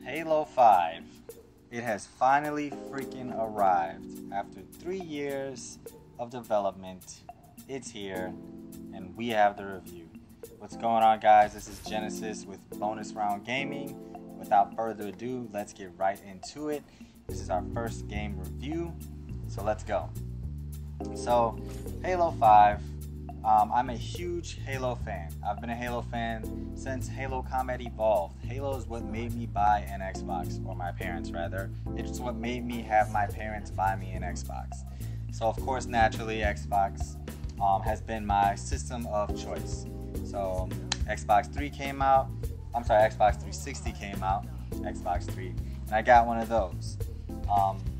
Halo 5. It has finally freaking arrived. After 3 years of development, it's here, and we have the review. What's going on, guys? This is Genesis with Bonus Round Gaming. Without further ado, let's get right into it. This is our first game review, so let's go. So, Halo 5. I'm a huge Halo fan. I've been a Halo fan since Halo Combat Evolved. Halo is what made me buy an Xbox, or my parents rather. It's what made me have my parents buy me an Xbox. So of course, naturally, Xbox has been my system of choice. So Xbox 360 came out, Xbox 3, and I got one of those.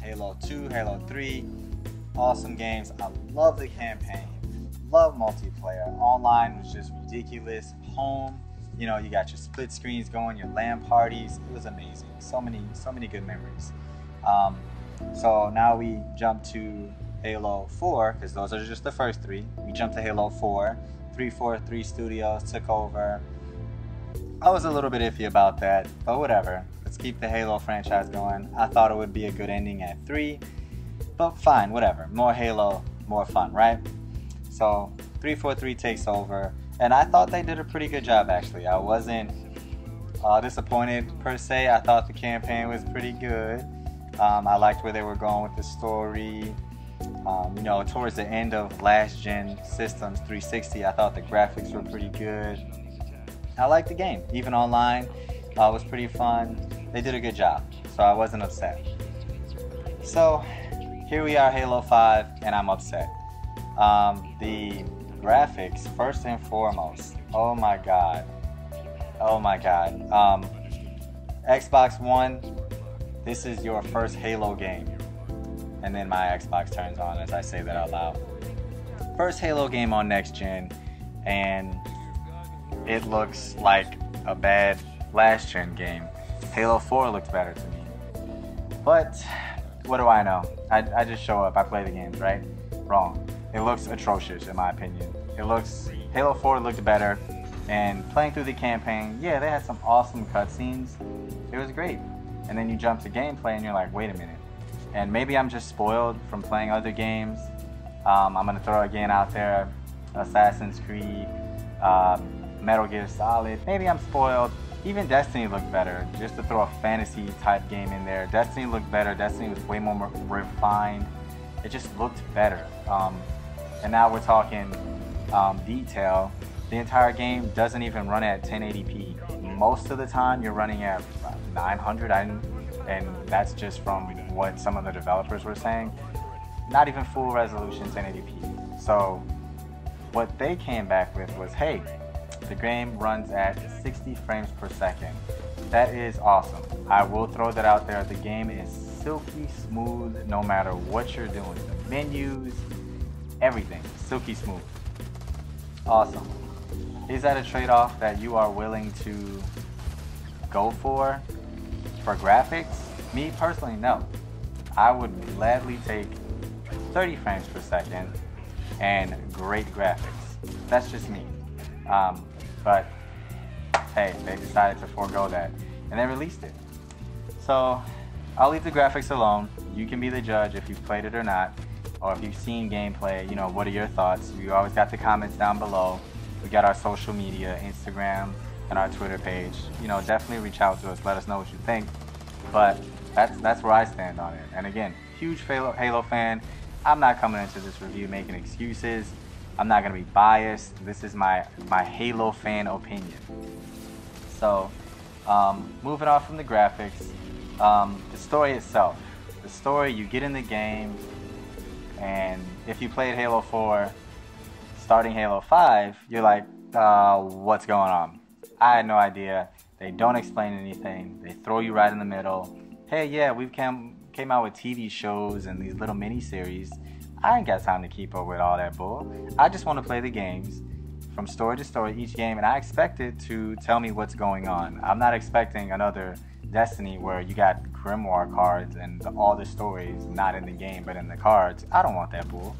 Halo 2, Halo 3, awesome games. I love the campaign. Love multiplayer. Online was just ridiculous. Home, you got your split screens going, your LAN parties. It was amazing. So many good memories. So now we jump to Halo 4, because those are just the first three. We jumped to Halo 4. 343 Studios took over. I was a little bit iffy about that, but whatever. Let's keep the Halo franchise going. I thought it would be a good ending at 3, but fine, whatever. More Halo, more fun, right? So 343 takes over, and I thought they did a pretty good job, actually. I wasn't disappointed per se. I thought the campaign was pretty good. I liked where they were going with the story. Towards the end of last gen systems, 360, I thought the graphics were pretty good. I liked the game. Even online, was pretty fun. They did a good job, so I wasn't upset. So here we are, Halo 5, and I'm upset. The graphics, first and foremost, oh my god. Xbox One, this is your first Halo game. And then my Xbox turns on as I say that out loud. First Halo game on next gen, and it looks like a bad last gen game. Halo 4 looked better to me. But what do I know? I just show up, I play the games, right? Wrong. It looks atrocious in my opinion. Halo 4 looked better, and playing through the campaign, yeah, they had some awesome cutscenes. It was great. And then you jump to gameplay and you're like, wait a minute. And maybe I'm just spoiled from playing other games. I'm gonna throw a game out there, Assassin's Creed, Metal Gear Solid. Maybe I'm spoiled. Even Destiny looked better. Just to throw a fantasy type game in there. Destiny looked better. Destiny was way more refined. It just looked better. And now we're talking detail. The entire game doesn't even run at 1080p. Most of the time you're running at 900, and that's just from what some of the developers were saying. Not even full resolution 1080p. So what they came back with was, hey, the game runs at 60 frames per second. That is awesome. I will throw that out there. The game is silky smooth no matter what you're doing. The menus, everything, silky smooth. Awesome. Is that a trade-off that you are willing to go for graphics? Me personally, no. I would gladly take 30 frames per second and great graphics. That's just me. But hey, they decided to forego that, and they released it. So I'll leave the graphics alone. You can be the judge if you've played it or not, or if you've seen gameplay. What are your thoughts? You always got the comments down below. We got our social media, Instagram and our Twitter page. Definitely reach out to us. Let us know what you think. But that's where I stand on it. And again, huge Halo fan. I'm not coming into this review making excuses. I'm not gonna be biased. This is my Halo fan opinion. So, moving on from the graphics, the story itself. The story, you get in the game, and if you played Halo 4, starting Halo 5, you're like, what's going on? I had no idea. They don't explain anything. They throw you right in the middle. Hey, yeah, we've came out with TV shows and these little mini-series. I ain't got time to keep up with all that bull. I just want to play the games from story to story, each game, and I expect it to tell me what's going on. I'm not expecting another Destiny where you got Grimoire cards and all the stories not in the game but in the cards. I don't want that bull.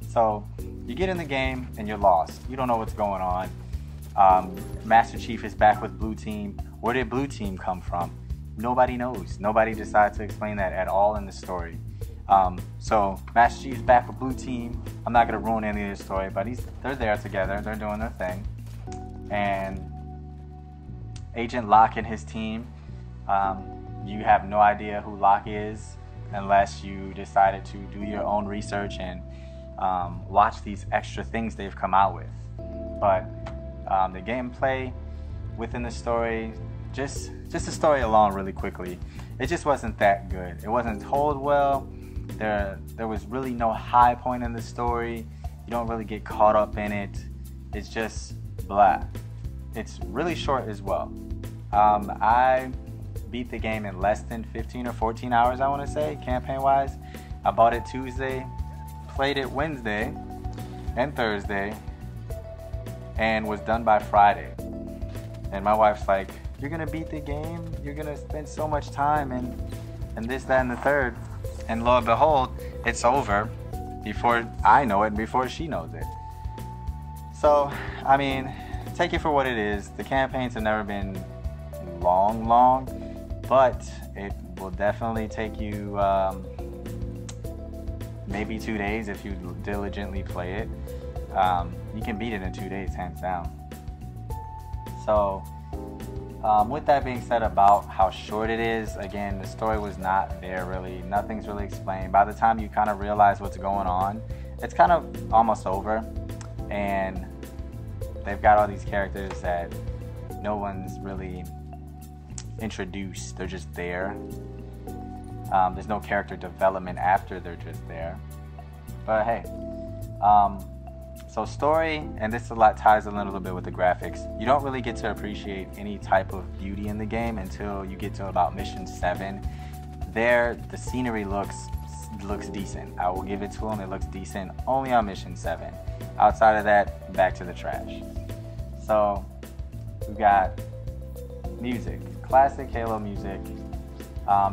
So you get in the game and you're lost. You don't know what's going on. Master Chief is back with Blue Team. Where did Blue Team come from? nobody knows. Nobody decides to explain that at all in the story. So Master Chief's back with Blue Team. I'm not gonna ruin any of the story, but they're there together. They're doing their thing, and Agent Locke and his team. You have no idea who Locke is unless you decided to do your own research and watch these extra things they've come out with. But the gameplay within the story, just the story alone, really quickly, it just wasn't that good. It wasn't told well. There was really no high point in the story. You don't really get caught up in it. It's just blah. It's really short as well. I beat the game in less than 15 or 14 hours, I want to say, campaign-wise. I bought it Tuesday, played it Wednesday and Thursday, and was done by Friday. And my wife's like, "You're gonna beat the game? You're gonna spend so much time and this, that, and the third." And lo and behold, it's over before I know it and before she knows it. So, I mean, take it for what it is. The campaigns have never been long, but it will definitely take you maybe 2 days if you diligently play it. You can beat it in 2 days, hands down. So, with that being said about how short it is, again, the story was not there really. Nothing's really explained. By the time you kind of realize what's going on, it's kind of almost over. And they've got all these characters that no one's really introduced. They're just there. There's no character development after they're just there. But hey, so story, and this ties in a little bit with the graphics. You don't really get to appreciate any type of beauty in the game until you get to about mission 7. There, the scenery looks decent. I will give it to them. It looks decent only on mission 7. Outside of that, back to the trash. So we've got music, classic Halo music.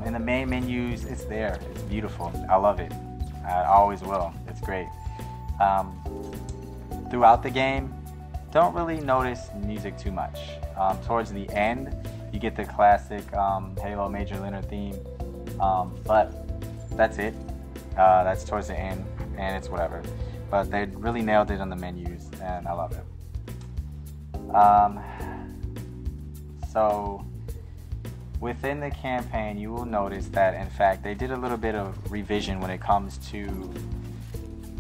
In the main menus, it's there. It's beautiful. I love it. I always will. It's great. Throughout the game, don't really notice music too much. Towards the end, you get the classic Halo Major Leonard theme, but that's it. That's towards the end, and it's whatever. But they really nailed it on the menus, and I love it. So within the campaign, you will notice that, in fact, they did a little bit of revision when it comes to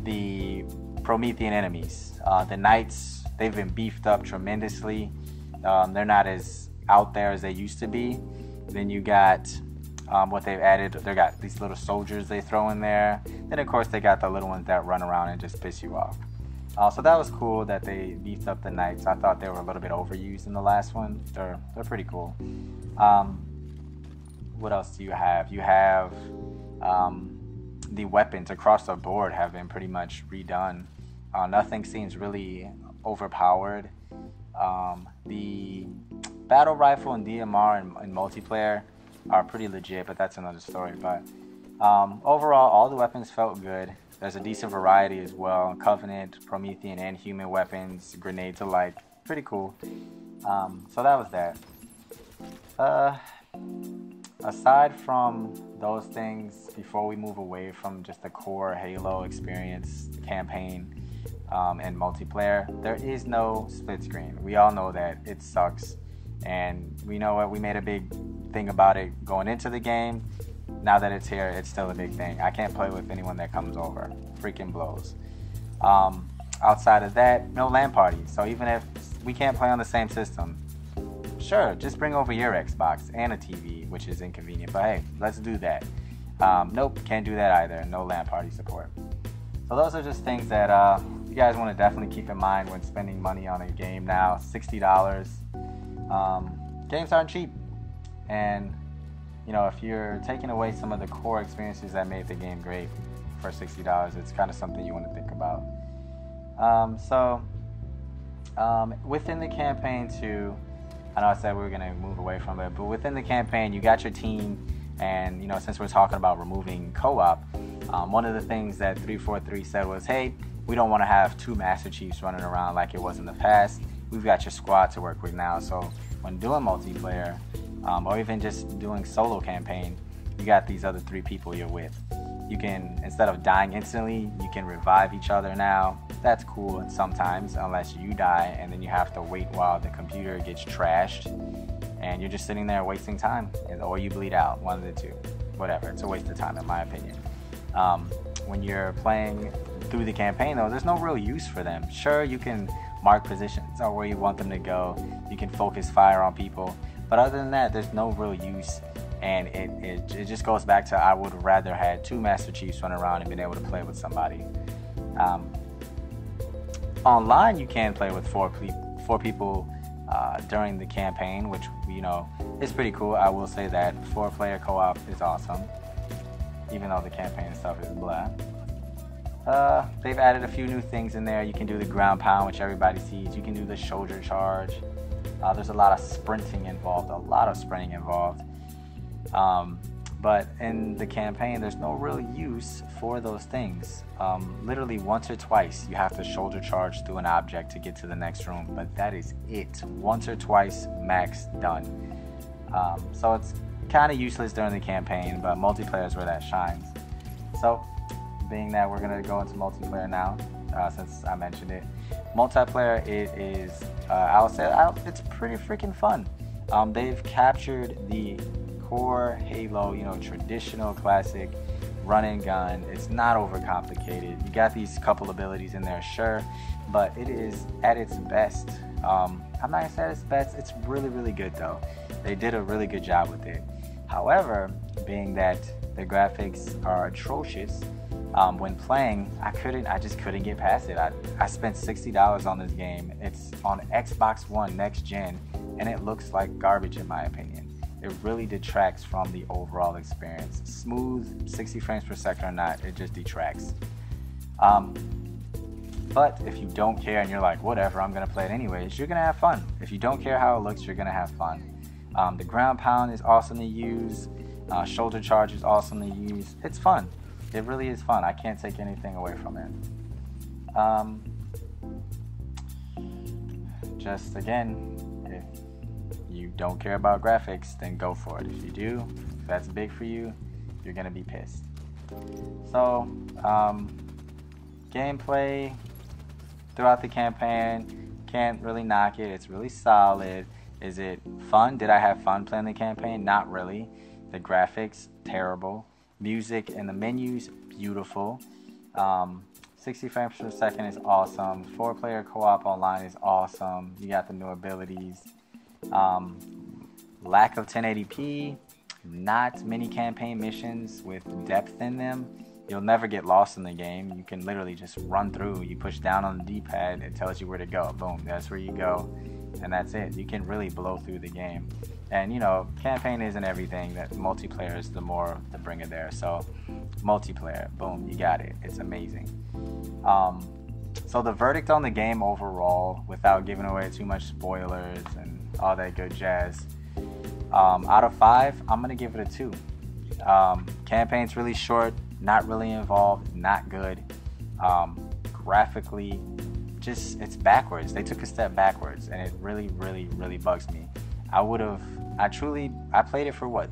the Promethean enemies. The Knights, they've been beefed up tremendously. They're not as out there as they used to be. Then you got what they've added. They got these little soldiers they throw in there. Then of course they got the little ones that run around and just piss you off. So that was cool that they beefed up the Knights. I thought they were a little bit overused in the last one. They're pretty cool. What else do you have? You have the weapons across the board have been pretty much redone. Nothing seems really overpowered. The battle rifle and DMR and multiplayer are pretty legit, but that's another story. But overall, all the weapons felt good. There's a decent variety as well. Covenant, Promethean, and human weapons, grenades alike. Pretty cool. So that was that. Aside from those things, before we move away from just the core Halo experience, campaign, and multiplayer, there is no split screen. We all know that it sucks, and we know what we made a big thing about it going into the game. Now that it's here, it's still a big thing. I can't play with anyone that comes over. Freaking blows. Outside of that, no LAN parties. So even if we can't play on the same system, sure, just bring over your Xbox and a TV, which is inconvenient, but hey, let's do that. Nope, can't do that either. No LAN party support. So those are just things that you guys want to definitely keep in mind when spending money on a game now. $60. Games aren't cheap. And, you know, if you're taking away some of the core experiences that made the game great for $60, it's kind of something you want to think about. Within the campaign too, I know I said we were going to move away from it, but within the campaign, you got your team, and, you know, since we're talking about removing co-op, one of the things that 343 said was, hey, we don't want to have 2 Master Chiefs running around like it was in the past. We've got your squad to work with now, so when doing multiplayer, or even just doing solo campaign, you got these other 3 people you're with. You can, instead of dying instantly, you can revive each other now. That's cool sometimes, unless you die and then you have to wait while the computer gets trashed and you're just sitting there wasting time, or you bleed out, one of the two. Whatever, it's a waste of time in my opinion. When you're playing through the campaign though, there's no real use for them. Sure, you can mark positions or where you want them to go, you can focus fire on people, but other than that, there's no real use. And it just goes back to, I would rather had 2 Master Chiefs run around and been able to play with somebody. Online, you can play with 4 people during the campaign, which, you know, is pretty cool. I will say that 4-player co-op is awesome, even though the campaign stuff is blah. They've added a few new things in there. You can do the ground pound, which everybody sees. You can do the shoulder charge. There's a lot of sprinting involved, but in the campaign, there's no real use for those things. Literally once or twice, you have to shoulder charge through an object to get to the next room, but that is it. Once or twice, max, done. So it's kind of useless during the campaign, but multiplayer is where that shines. So, being that we're going to go into multiplayer now, since I mentioned it. Multiplayer, it is, I'll say, it's pretty freaking fun. They've captured the core Halo, you know, traditional classic run and gun. It's not overcomplicated. You got these couple abilities in there, sure, but it is at its best. I'm not gonna say it's best. It's really, really good though. They did a really good job with it. However, being that the graphics are atrocious, when playing, I just couldn't get past it. I spent $60 on this game. It's on Xbox One next gen, and it looks like garbage in my opinion. It really detracts from the overall experience. Smooth, 60 frames per second or not, it just detracts. But if you don't care and you're like, whatever, I'm gonna play it anyways, you're gonna have fun. If you don't care how it looks, you're gonna have fun. The ground pound is awesome to use. Shoulder charge is awesome to use. It's fun. It really is fun. I can't take anything away from it. Just again, if you don't care about graphics, then go for it. If you do, if that's big for you, you're gonna be pissed. So, gameplay throughout the campaign, can't really knock it. It's really solid. Is it fun? Did I have fun playing the campaign? Not really. The graphics, terrible. Music and the menus, beautiful. 60 frames per second is awesome. 4-player co-op online is awesome. You got the new abilities. Lack of 1080p, not many campaign missions with depth in them. You'll never get lost in the game. You can literally just run through. You push down on the D-pad, it tells you where to go. Boom, that's where you go, and that's it. You can really blow through the game. And you know, campaign isn't everything. That multiplayer is the more the bringer there. So multiplayer, boom, you got it. It's amazing. So the verdict on the game overall, without giving away too much spoilers and all that good jazz, out of 5, I'm gonna give it a 2. Campaign's really short, not really involved, not good. Graphically, just it's backwards. They took a step backwards, and it really, really, really bugs me. I played it for what?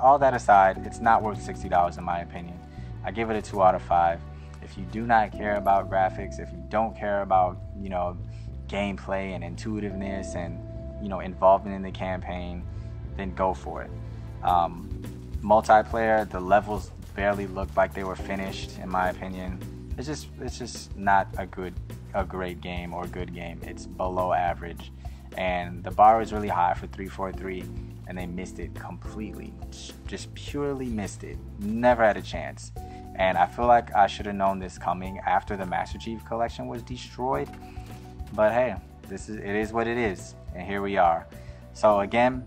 All that aside, it's not worth $60 in my opinion. I give it a 2 out of 5. If you do not care about graphics, if you don't care about, you know, gameplay and intuitiveness and, you know, involvement in the campaign, then go for it. Multiplayer, the levels barely looked like they were finished in my opinion. It's just not a great game or a good game. It's below average. And the bar is really high for 343, and they missed it completely. Just purely missed it. Never had a chance. And I feel like I should have known this coming after the Master Chief Collection was destroyed. But hey, it is what it is, and here we are. So again,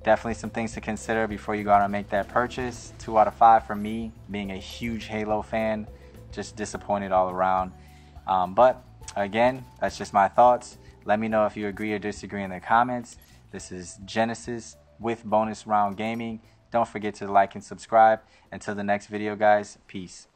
definitely some things to consider before you go out and make that purchase. 2 out of 5 for me, being a huge Halo fan. Just disappointed all around. But again, that's just my thoughts. Let me know if you agree or disagree in the comments. This is Genesis with Bonus Round Gaming. Don't forget to like and subscribe. Until the next video, guys, peace.